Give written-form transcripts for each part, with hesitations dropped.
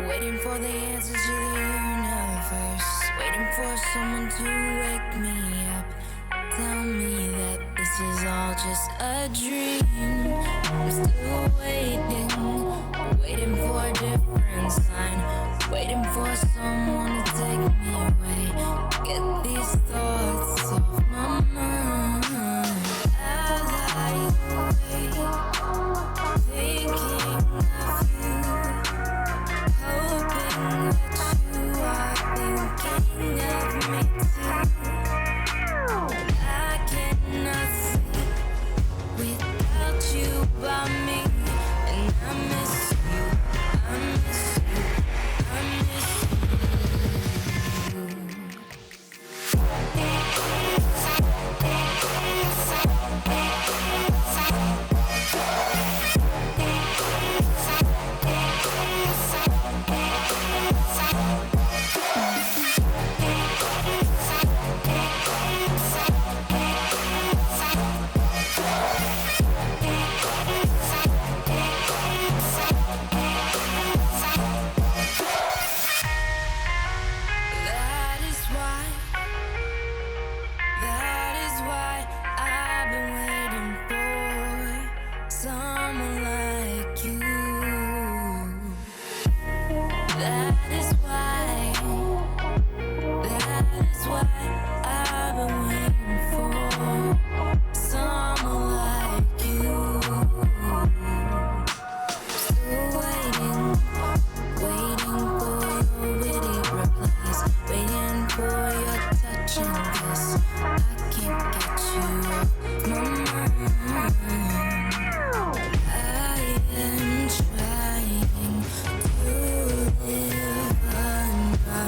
Waiting for the answers to the universe. Waiting for someone to wake me up. Tell me that this is all just a dream. I'm still waiting. Waiting for a different sign. Waiting for someone to take me away. Get these thoughts off my mind. As I wait, thinking of you, hoping that you are thinking of me too. I cannot sleep without you by me, and I miss you, I miss you, I miss That is why I've been waiting for someone like you. That is why I've been waiting for someone like you. Still waiting for your witty replies, waiting for your touch and kiss. I can't get you off my mind. I am trying to live another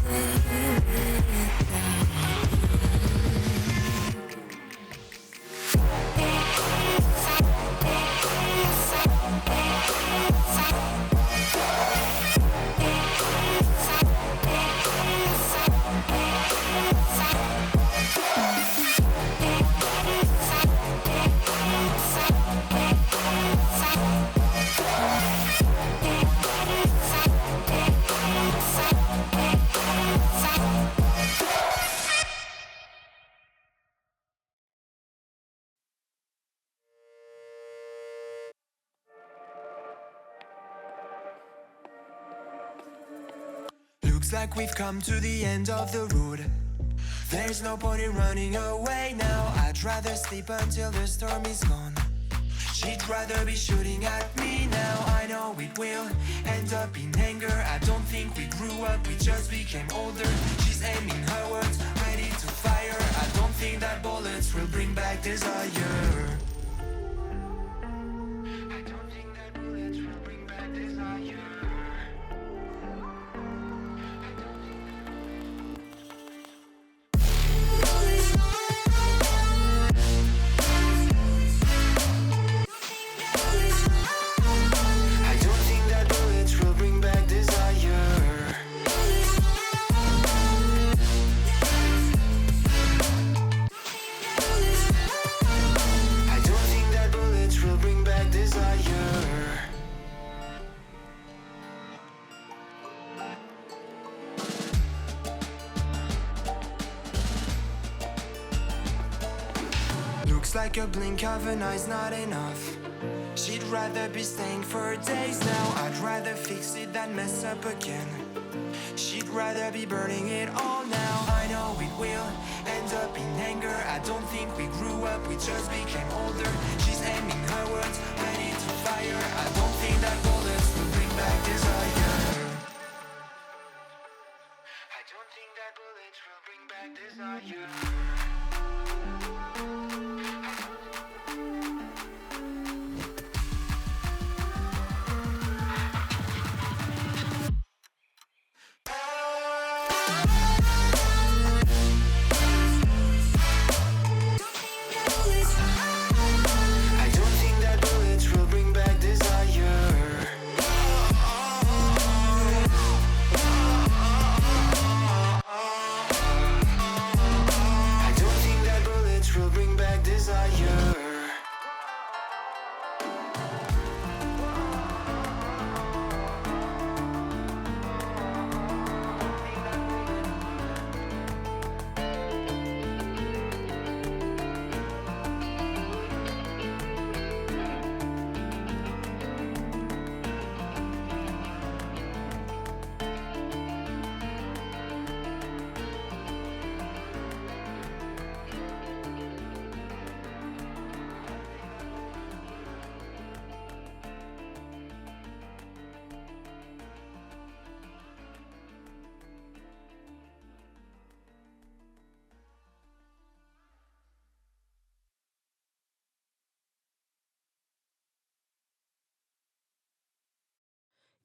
day Looks like we've come to the end of the road. There's no point in running away now. I'd rather sleep until the storm is gone. She'd rather be shooting at me now. I know it will end up in anger. I don't think we grew up, we just became older. She's aiming her words, ready to fire. I don't think that bullets will bring back desire. I don't think that bullets will bring back desire. Looks like a blink of an eye's not enough. She'd rather be staying for days now. I'd rather fix it than mess up again. She'd rather be burning it all now. I know it will end up in anger. I don't think we grew up, we just became older. She's aiming her words, ready to fire. I don't think that bullets will bring back desire. I don't think that bullets will bring back desire. I don't think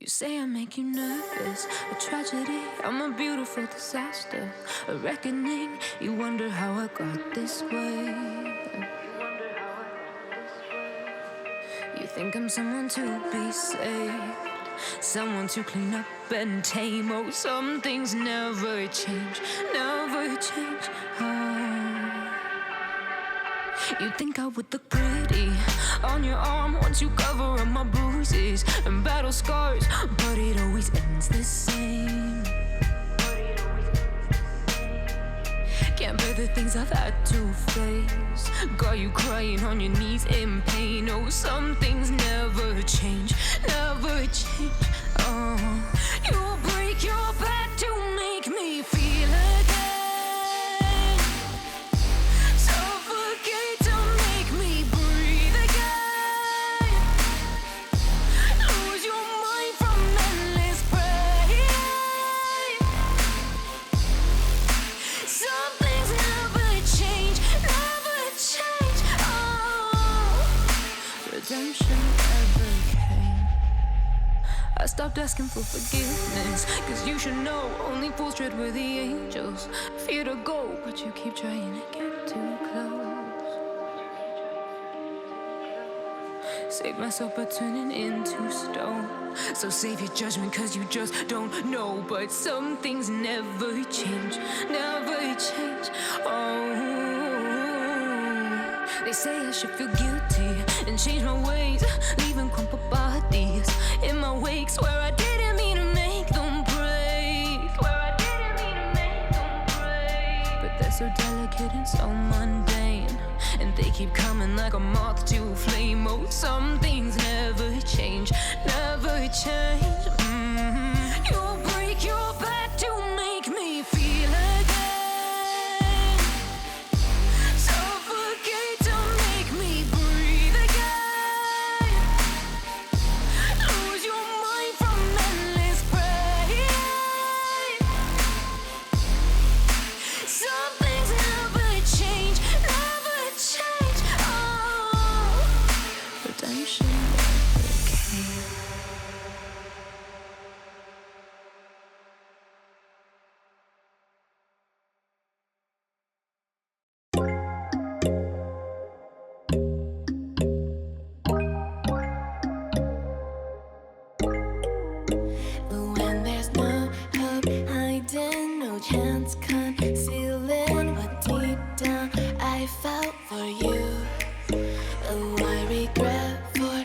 You say I make you nervous, a tragedy, I'm a beautiful disaster, a reckoning, you wonder how I got this way. You think I'm someone to be saved, someone to clean up and tame. Oh, some things never change, never change. You think I would look pretty on your arm once you cover up my bruises and battle scars, but it always ends the same. Can't bear the things I've had to face, got you crying on your knees in pain. Oh, some things never change, never change. Oh, you'll break your back to make me feel again, suffocate to make me breathe again, lose your mind from endless pain. Some things never change, never change. Oh, redemption never came. I stopped asking for forgiveness, cause you should know only fools tread where the angels fear to go, but you keep trying to get too close. Save myself by turning into stone, so save your judgment cause you just don't know. But some things never change, never change. Oh, they say I should feel guilty and change my ways, leaving crumpled bodies in my wake. Swear I didn't mean to make them break, swear I didn't mean to make them break. But they're so delicate and so mundane, and they keep coming like a moth to a flame. Oh, some things never change, never change. You'll break your back to make me feel again, suffocate to make me breathe again, lose your mind from endless pain. Some things never change, never change. Oh, redemption never came. But when there's no hope hiding, no chance concealing what deep down I felt for you. Oh, I regret for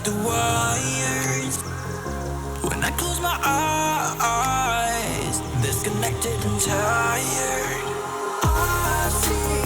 the wires. When I close my eyes, disconnected and tired. I see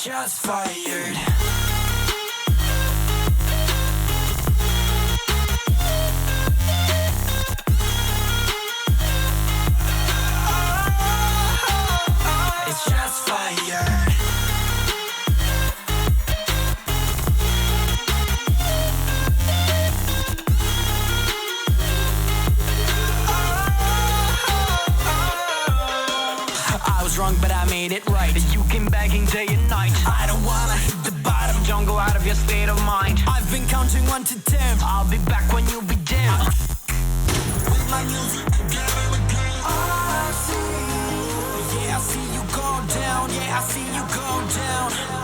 shots fired. It's shots fired. I was wrong, but I made it right. You came begging day and night. I don't wanna hit the bottom. Don't go out of your state of mind. I've been counting 1 to 10. I'll be back when you'll be down. With my music together again. I see. Yeah, I see you go down. Yeah, I see you go down.